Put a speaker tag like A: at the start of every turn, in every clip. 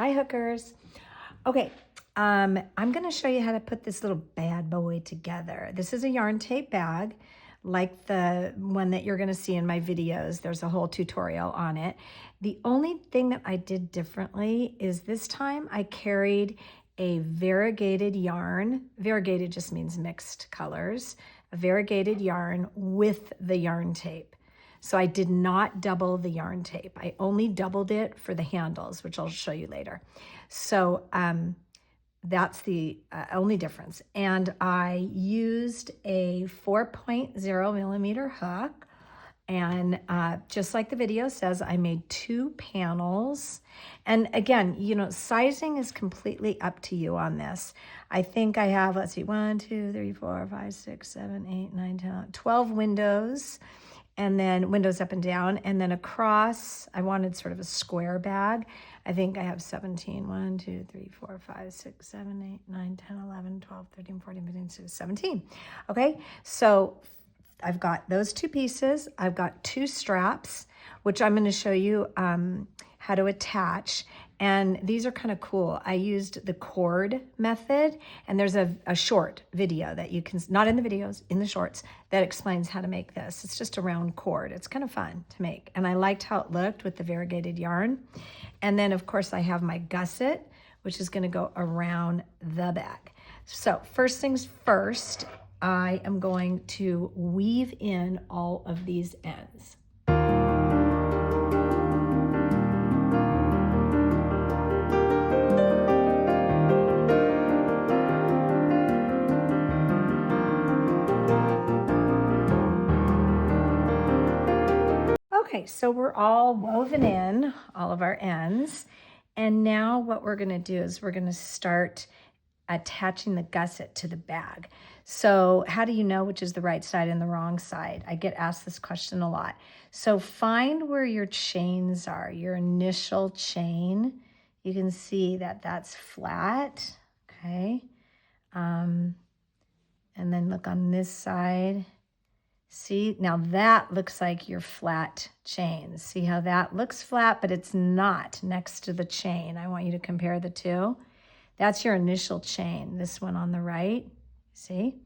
A: Hi, hookers. Okay, I'm going to show you how to put this little bad boy together. This is a yarn tape bag, like the one that you're going to see in my videos. There's a whole tutorial on it. The only thing that I did differently is this time I carried a variegated yarn. Variegated just means mixed colors. A variegated yarn with the yarn tape. So I did not double the yarn tape. I only doubled it for the handles, which I'll show you later. So that's the only difference. And I used a 4.0 millimeter hook. And just like the video says, I made 2 panels. And again, you know, sizing is completely up to you on this. I think I have, let's see, 1, 2, 3, 4, 5, 6, 7, 8, 9, 10, 12 windows. And then windows up and down, and then across, I wanted sort of a square bag. I think I have 17, 1, 2, 3, 4, 5, 6, 7, 8, 9, 10, 11, 12, 13, 14, 15, 16, 17. Okay, so I've got those 2 pieces. I've got 2 straps, which I'm gonna show you how to attach. And these are kind of cool. I used the cord method, and there's a short video that you can, not in the videos, in the shorts, that explains how to make this. It's just a round cord. It's kind of fun to make. And I liked how it looked with the variegated yarn. And then of course I have my gusset, which is gonna go around the bag. So first things first, I am going to weave in all of these ends. Okay, so we're all woven in, all of our ends. And now what we're gonna do is we're gonna start attaching the gusset to the bag. So how do you know which is the right side and the wrong side? I get asked this question a lot. So find where your chains are, your initial chain. You can see that that's flat, okay? And then look on this side. See, now that looks like your flat chains. See how that looks flat, but it's not next to the chain. I want you to compare the two. That's your initial chain, this one on the right, see?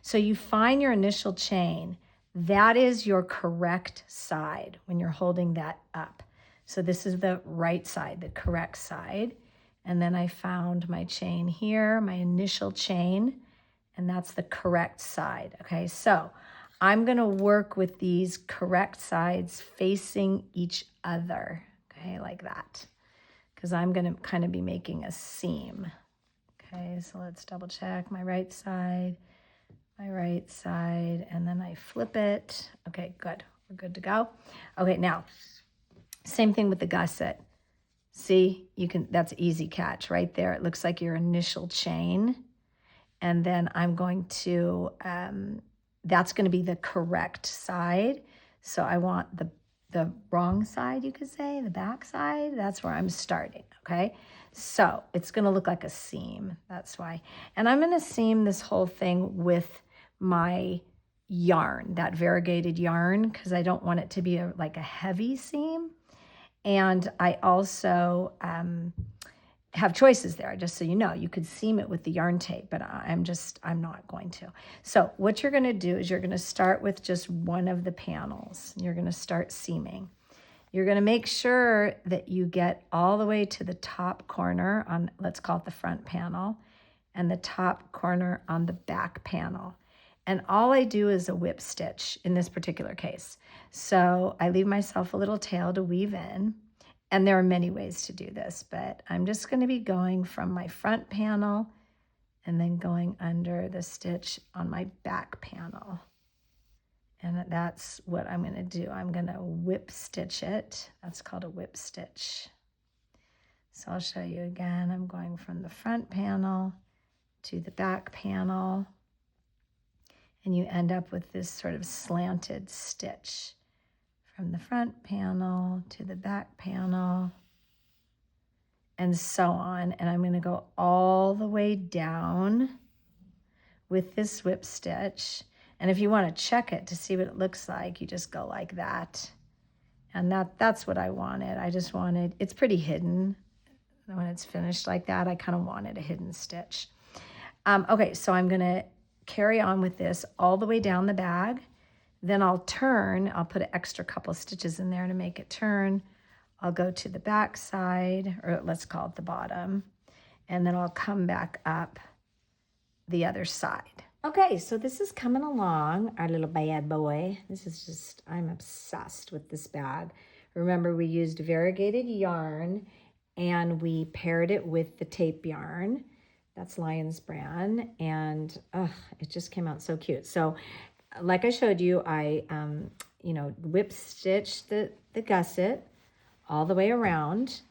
A: So you find your initial chain. That is your correct side when you're holding that up. So this is the right side, the correct side. And then I found my chain here, my initial chain, and that's the correct side, okay? So I'm gonna work with these correct sides facing each other, okay, like that, because I'm gonna kind of be making a seam. Okay, so let's double check my right side, and then I flip it. Okay, good, we're good to go. Okay, now, same thing with the gusset. See, you can, that's easy catch right there. It looks like your initial chain. And then I'm going to, that's gonna be the correct side. So I want the wrong side, you could say, the back side. That's where I'm starting, okay? So it's gonna look like a seam, that's why. And I'm gonna seam this whole thing with my yarn, that variegated yarn, because I don't want it to be like a heavy seam. And I also have choices there, just so you know. You could seam it with the yarn tape, but I'm not going to. So what you're gonna do is you're gonna start with just one of the panels. You're gonna start seaming. You're gonna make sure that you get all the way to the top corner on, let's call it the front panel, and the top corner on the back panel. And all I do is a whip stitch in this particular case. So I leave myself a little tail to weave in. And there are many ways to do this, but I'm just gonna be going from my front panel and then going under the stitch on my back panel. And that's what I'm gonna do. I'm gonna whip stitch it. That's called a whip stitch. So I'll show you again. I'm going from the front panel to the back panel, and you end up with this sort of slanted stitch from the front panel to the back panel, and so on. And I'm gonna go all the way down with this whip stitch. And if you want to check it to see what it looks like, you just go like that. And that's what I wanted. I just wanted, it's pretty hidden. And when it's finished like that, I kind of wanted a hidden stitch. Okay, so I'm going to carry on with this all the way down the bag. Then I'll turn. I'll put an extra couple stitches in there to make it turn. I'll go to the back side, or let's call it the bottom, and then I'll come back up the other side. Okay, so this is coming along, our little bad boy. This is just, I'm obsessed with this bag. Remember, we used variegated yarn and we paired it with the tape yarn. That's Lion's brand, and it just came out so cute. So like I showed you, I whip stitched the gusset all the way around,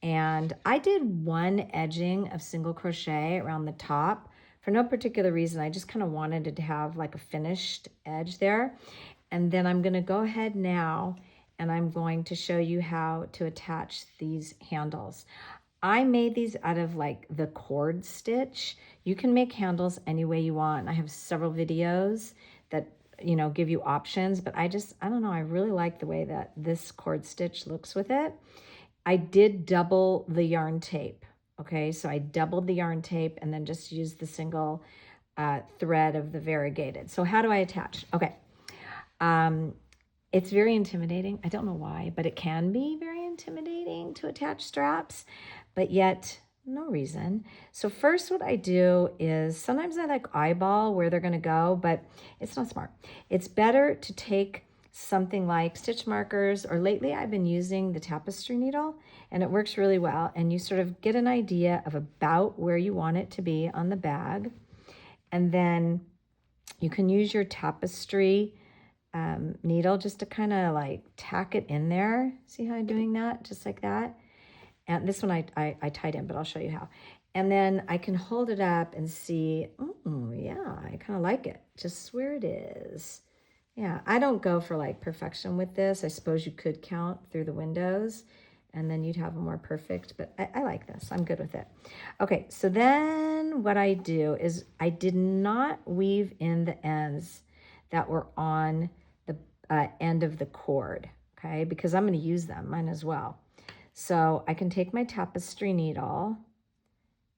A: and I did one edging of single crochet around the top for no particular reason. I just kind of wanted it to have like a finished edge there. And then I'm going to go ahead now and I'm going to show you how to attach these handles. I made these out of like the cord stitch. You can make handles any way you want. I have several videos that give you options, but I don't know, I really like the way that this cord stitch looks with it. I did double the yarn tape. Okay, so I doubled the yarn tape and then just used the single thread of the variegated. So how do I attach? Okay, it's very intimidating. I don't know why, but it can be very intimidating to attach straps, but yet no reason. So first what I do is sometimes I like eyeball where they're going to go, but it's not smart. It's better to take something like stitch markers, or lately I've been using the tapestry needle, and it works really well. And you sort of get an idea of about where you want it to be on the bag. And then you can use your tapestry needle just to kind of like tack it in there. See how I'm doing that? Just like that. And this one I tied in, but I'll show you how. And then I can hold it up and see, oh yeah, I kind of like it just where it is. Yeah, I don't go for like perfection with this. I suppose you could count through the windows and then you'd have a more perfect, but I like this. I'm good with it. Okay, so then what I do is I did not weave in the ends that were on the end of the cord, okay, because I'm going to use them, mine as well. So I can take my tapestry needle.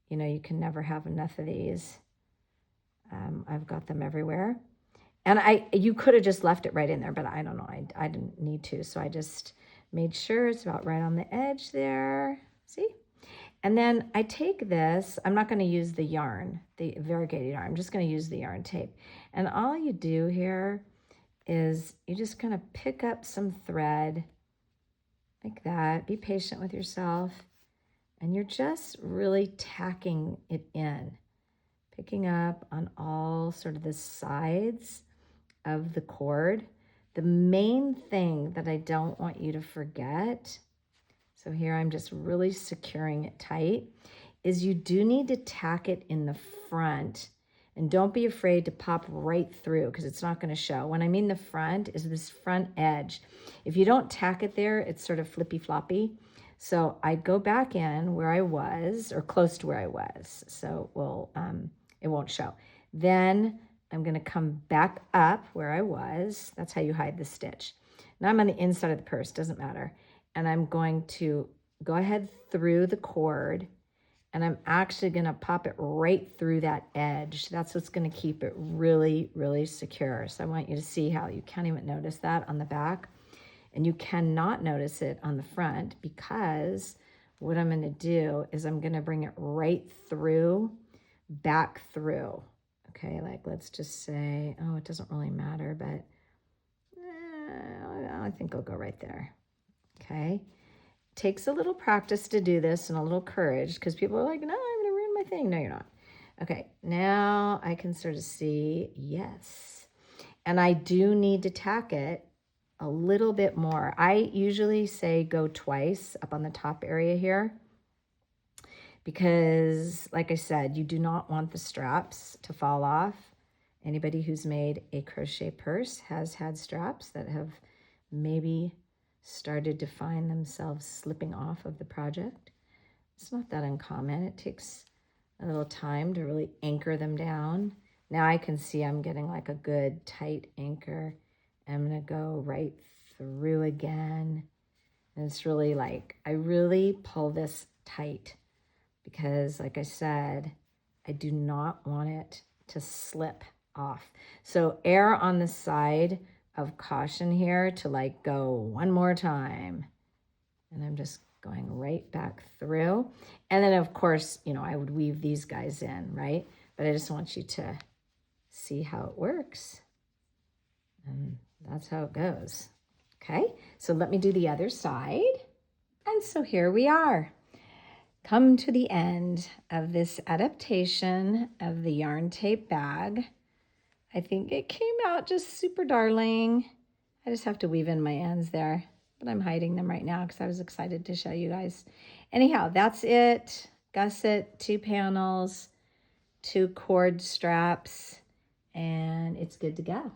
A: You can never have enough of these. I've got them everywhere. And you could have just left it right in there, but I don't know. I didn't need to. So I just made sure it's about right on the edge there. See? And then I take this. I'm not going to use the yarn, the variegated yarn. I'm just going to use the yarn tape. And all you do here is you just kind of pick up some thread like that. Be patient with yourself. And you're just really tacking it in, picking up on all sort of the sides of the cord. The main thing that I don't want you to forget, so here I'm just really securing it tight, is you do need to tack it in the front, and don't be afraid to pop right through because it's not going to show. When I mean the front is this front edge. If you don't tack it there, it's sort of flippy floppy. So I go back in where I was, or close to where I was, so it won't show. Then I'm going to come back up where I was. That's how you hide the stitch. Now I'm on the inside of the purse, doesn't matter. And I'm going to go ahead through the cord, and I'm actually going to pop it right through that edge. That's what's going to keep it really, really secure. So I want you to see how you can't even notice that on the back, and you cannot notice it on the front, because what I'm going to do is I'm going to bring it right through, back through. Okay, like let's just say, oh, it doesn't really matter, but I think I'll go right there. Okay, takes a little practice to do this and a little courage, because people are like, no, I'm gonna ruin my thing. No, you're not. Okay, now I can sort of see, yes. And I do need to tack it a little bit more. I usually say go twice up on the top area here, because like I said, you do not want the straps to fall off. Anybody who's made a crochet purse has had straps that have maybe started to find themselves slipping off of the project. It's not that uncommon. It takes a little time to really anchor them down. Now I can see I'm getting like a good tight anchor. I'm gonna go right through again. And it's really like, I really pull this tight because, like I said, I do not want it to slip off. So err on the side of caution here to like go one more time. And I'm just going right back through. And then of course, you know, I would weave these guys in, right? But I just want you to see how it works. And that's how it goes. Okay, so let me do the other side. And so here we are. Come to the end of this adaptation of the yarn tape bag. I think it came out just super darling. I just have to weave in my ends there, but I'm hiding them right now because I was excited to show you guys. Anyhow, that's it. Gusset, 2 panels, 2 cord straps, and it's good to go.